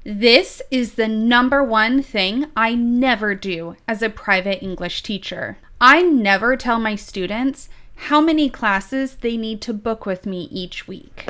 This is the number one thing I never do as a private English teacher. I never tell my students how many classes they need to book with me each week.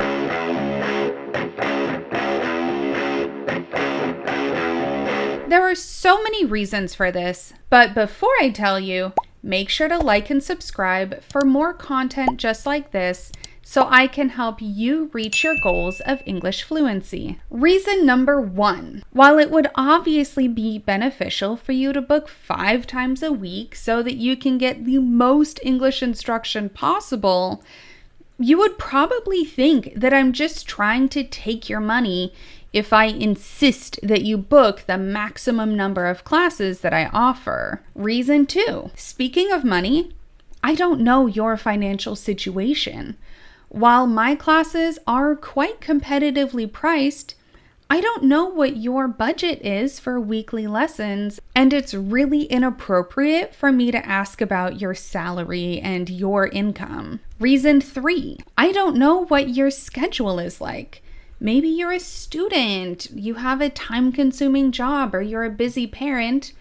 There are so many reasons for this, but before I tell you, make sure to like and subscribe for more content just like this so I can help you reach your goals of English fluency. Reason number 1, while it would obviously be beneficial for you to book 5 times a week so that you can get the most English instruction possible, you would probably think that I'm just trying to take your money if I insist that you book the maximum number of classes that I offer. Reason 2, speaking of money, I don't know your financial situation. While my classes are quite competitively priced, I don't know what your budget is for weekly lessons, and it's really inappropriate for me to ask about your salary and your income. Reason 3, I don't know what your schedule is like. Maybe you're a student, you have a time-consuming job, or you're a busy parent,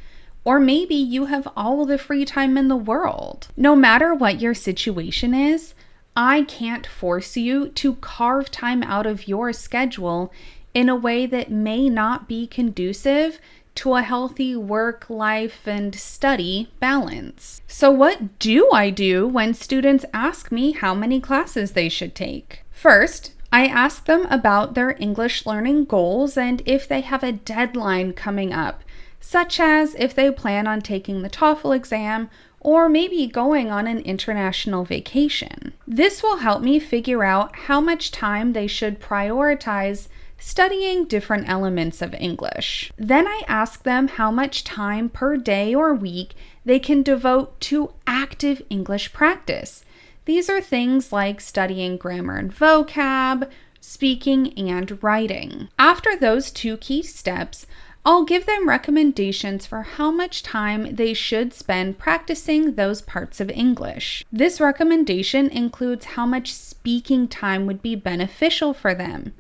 or maybe you have all the free time in the world. No matter what your situation is, I can't force you to carve time out of your schedule in a way that may not be conducive to a healthy work, life, and study balance. So what do I do when students ask me how many classes they should take? First, I ask them about their English learning goals and if they have a deadline coming up, such as if they plan on taking the TOEFL exam or maybe going on an international vacation. This will help me figure out how much time they should prioritize studying different elements of English. Then I ask them how much time per day or week they can devote to active English practice. These are things like studying grammar and vocab, speaking, and writing. After those 2 key steps, I'll give them recommendations for how much time they should spend practicing those parts of English. This recommendation includes how much speaking time would be beneficial for them,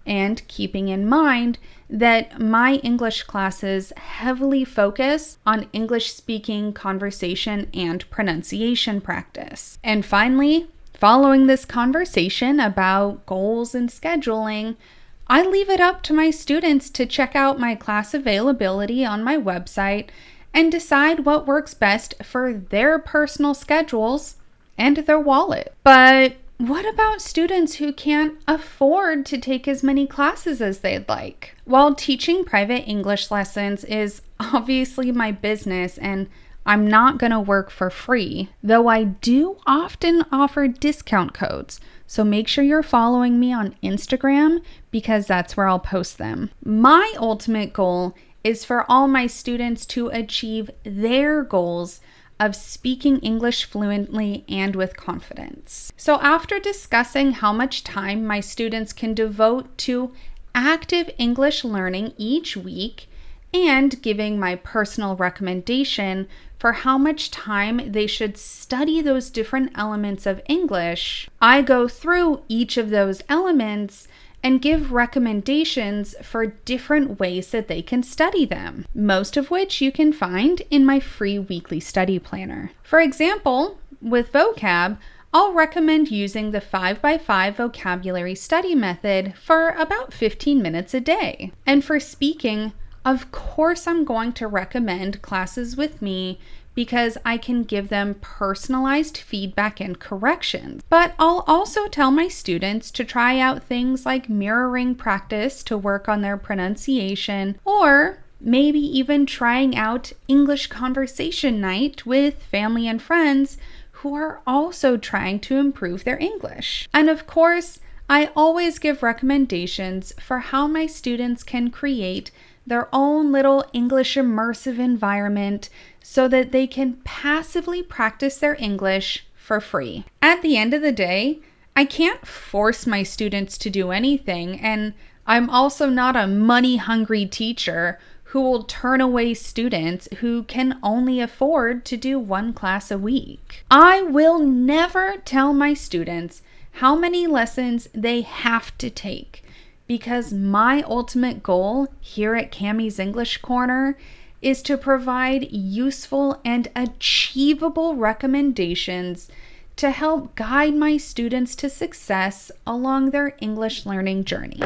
and keeping in mind that my English classes heavily focus on English speaking, conversation, and pronunciation practice. And finally, following this conversation about goals and scheduling, I leave it up to my students to check out my class availability on my website and decide what works best for their personal schedules and their wallet. But what about students who can't afford to take as many classes as they'd like? While teaching private English lessons is obviously my business and I'm not going to work for free, though I do often offer discount codes. So make sure you're following me on Instagram because that's where I'll post them. My ultimate goal is for all my students to achieve their goals of speaking English fluently and with confidence. So after discussing how much time my students can devote to active English learning each week and giving my personal recommendation for how much time they should study those different elements of English, I go through each of those elements and give recommendations for different ways that they can study them, most of which you can find in my free weekly study planner. For example, with vocab, I'll recommend using the 5x5 vocabulary study method for about 15 minutes a day. And for speaking, of course, I'm going to recommend classes with me because I can give them personalized feedback and corrections. But I'll also tell my students to try out things like mirroring practice to work on their pronunciation, or maybe even trying out English conversation night with family and friends who are also trying to improve their English. And of course, I always give recommendations for how my students can create their own little English immersive environment so that they can passively practice their English for free. At the end of the day, I can't force my students to do anything, and I'm also not a money-hungry teacher who will turn away students who can only afford to do 1 class a week. I will never tell my students how many lessons they have to take, because my ultimate goal here at Cammie's English Corner is to provide useful and achievable recommendations to help guide my students to success along their English learning journey.